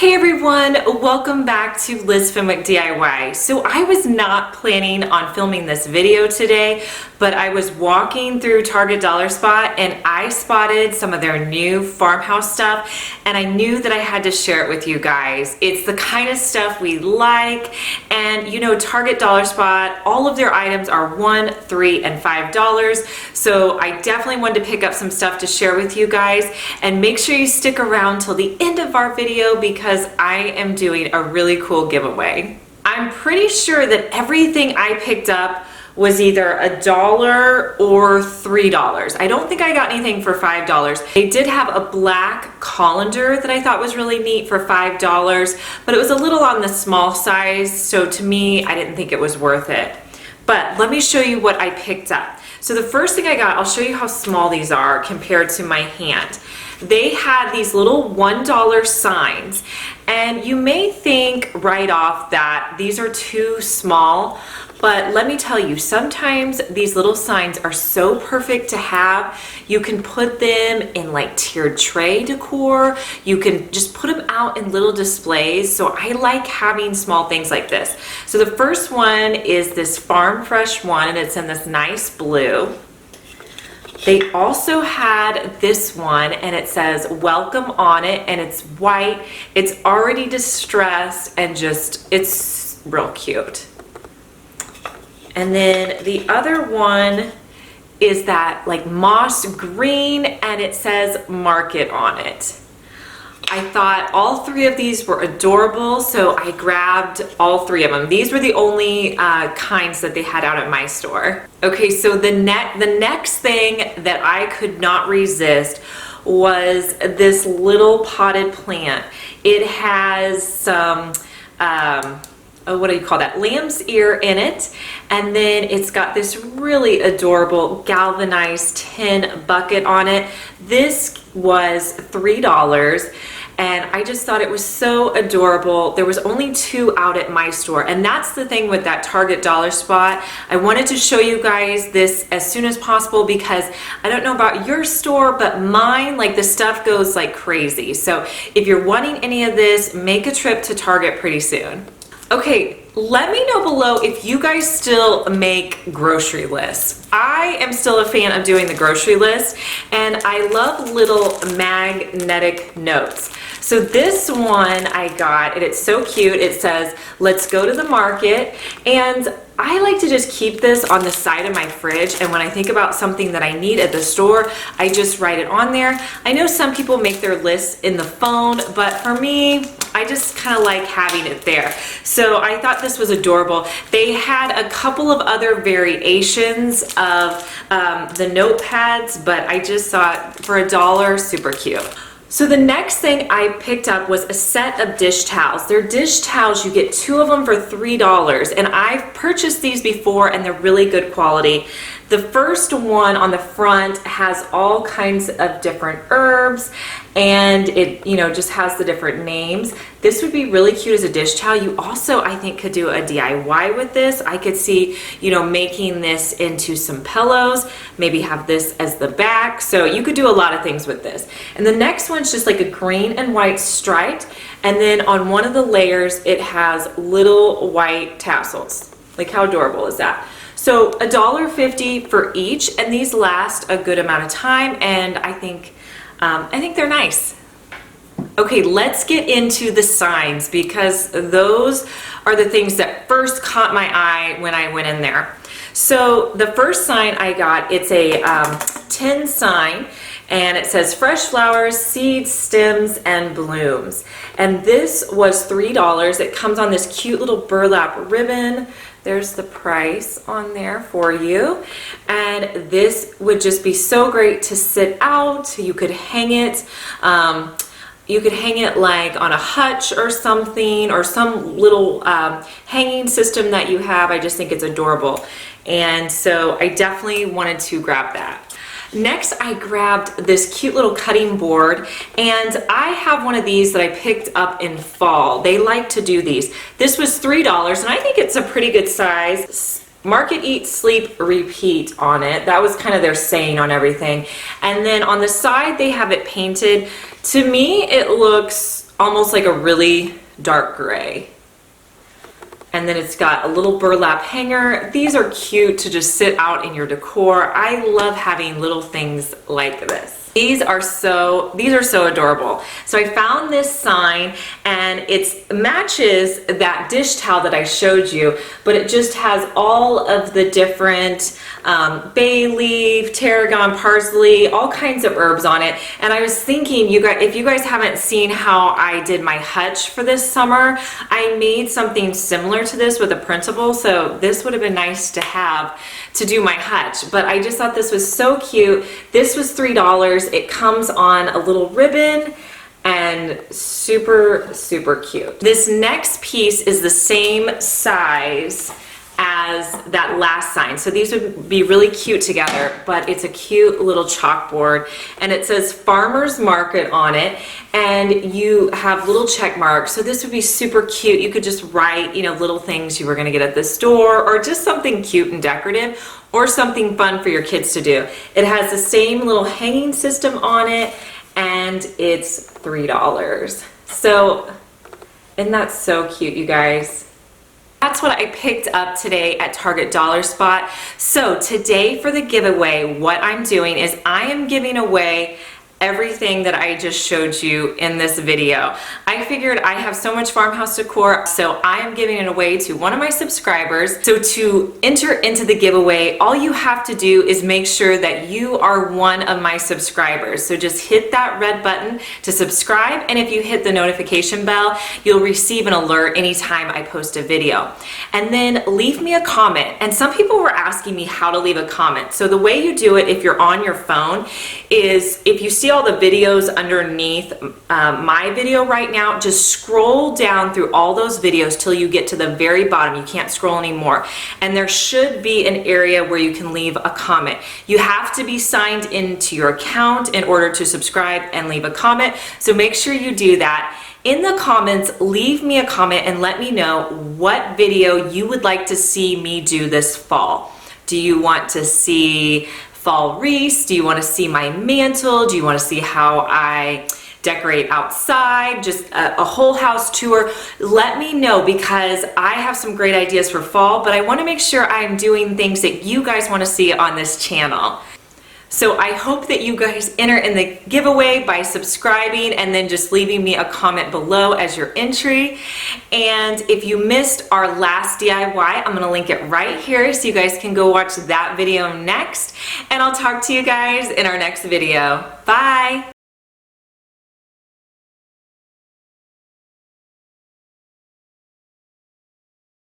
Hey everyone, welcome back to lizfenwickdiy. So I was not planning on filming this video today, but I was walking through Target Dollar Spot and I spotted some of their new Farmhouse stuff, and I knew that I had to share it with you guys. It's the kind of stuff we like, and you know, Target Dollar Spot, all of their items are $1, $3, and $5. So I definitely wanted to pick up some stuff to share with you guys, and make sure you stick around till the end of our video because I am doing a really cool giveaway. I'm pretty sure that everything I picked up was either $1 or $3. I don't think I got anything for $5. They did have a black colander that I thought was really neat for $5, but it was a little on the small size, so to me, I didn't think it was worth it. But let me show you what I picked up. So the first thing I got, I'll show you how small these are compared to my hand. They had these little $1 signs, and you may think right off that these are too small, but let me tell you, sometimes these little signs are so perfect to have. You can put them in like tiered tray decor. You can just put them out in little displays. So I like having small things like this. So the first one is this Farm Fresh one, and it's in this nice blue. They also had this one, and it says welcome on it, and it's white. It's already distressed, and just, it's real cute. And then the other one is that like moss green, and it says market on it. I thought all three of these were adorable, so I grabbed all three of them. These were the only kinds that they had out at my store. Okay, so the next thing that I could not resist was this little potted plant. It has some, what do you call that? Lamb's ear in it, and then it's got this really adorable galvanized tin bucket on it. This was $3. And I just thought it was so adorable. There was only 2 out at my store, and that's the thing with that Target Dollar Spot. I wanted to show you guys this as soon as possible because I don't know about your store, but mine, like the stuff goes like crazy. So if you're wanting any of this, make a trip to Target pretty soon. Okay, let me know below if you guys still make grocery lists. I am still a fan of doing the grocery list, and I love little magnetic notes. So this one I got, and it's so cute. It says, let's go to the market, and I like to just keep this on the side of my fridge, and when I think about something that I need at the store, I just write it on there. I know some people make their lists in the phone, but for me, I just kind of like having it there. So I thought this was adorable. They had a couple of other variations of the notepads, but I just thought for $1, super cute. So the next thing I picked up was a set of dish towels. They're dish towels, you get 2 of them for $3, and I've purchased these before and they're really good quality. The first one on the front has all kinds of different herbs, and it, you know, just has the different names. This would be really cute as a dish towel. You also, I think, could do a DIY with this. I could see, you know, making this into some pillows, maybe have this as the back. So you could do a lot of things with this. And the next one's just like a green and white striped, and then on one of the layers it has little white tassels. Like, how adorable is that? So $1.50 for each, and these last a good amount of time, and I think they're nice. Okay, let's get into the signs because those are the things that first caught my eye when I went in there. So the first sign I got, it's a tin sign, and it says fresh flowers, seeds, stems, and blooms. And this was $3. It comes on this cute little burlap ribbon. There's the price on there for you. And this would just be so great to sit out. You could hang it. You could hang it like on a hutch or something, or some little hanging system that you have. I just think it's adorable. And so I definitely wanted to grab that. Next, I grabbed this cute little cutting board, and I have one of these that I picked up in fall. They like to do these. This was $3, and I think it's a pretty good size. Market, eat, sleep, repeat on it. That was kind of their saying on everything. And then on the side, they have it painted. To me, it looks almost like a really dark gray. And then it's got a little burlap hanger. These are cute to just sit out in your decor. I love having little things like this. These are so adorable. So I found this sign and it matches that dish towel that I showed you, but it just has all of the different bay leaf, tarragon, parsley, all kinds of herbs on it. And I was thinking, you guys, if you guys haven't seen how I did my hutch for this summer, I made something similar to this with a printable. So this would have been nice to have to do my hutch. But I just thought this was so cute. This was $3. It comes on a little ribbon and super, super cute. This next piece is the same size as that last sign. So these would be really cute together, but it's a cute little chalkboard and it says Farmers Market on it and you have little check marks. So this would be super cute. You could just write, you know, little things you were gonna get at the store or just something cute and decorative or something fun for your kids to do. It has the same little hanging system on it and it's $3. So, isn't that so cute, you guys? That's what I picked up today at Target Dollar Spot. So today for the giveaway, what I'm doing is I am giving away everything that I just showed you in this video. I figured I have so much farmhouse decor, so I am giving it away to one of my subscribers. So to enter into the giveaway, all you have to do is make sure that you are one of my subscribers. So just hit that red button to subscribe, and if you hit the notification bell, you'll receive an alert anytime I post a video. And then leave me a comment. And some people were asking me how to leave a comment. So the way you do it if you're on your phone is if you see all the videos underneath my video right now, just scroll down through all those videos till you get to the very bottom. You can't scroll anymore. And there should be an area where you can leave a comment. You have to be signed into your account in order to subscribe and leave a comment. So make sure you do that. In the comments, leave me a comment and let me know what video you would like to see me do this fall. Do you want to see fall wreaths? Do you want to see my mantle? Do you want to see how I decorate outside? Just a whole house tour? Let me know, because I have some great ideas for fall, but I want to make sure I'm doing things that you guys want to see on this channel. So I hope that you guys enter in the giveaway by subscribing and then just leaving me a comment below as your entry. And if you missed our last DIY, I'm gonna link it right here so you guys can go watch that video next. And I'll talk to you guys in our next video. Bye.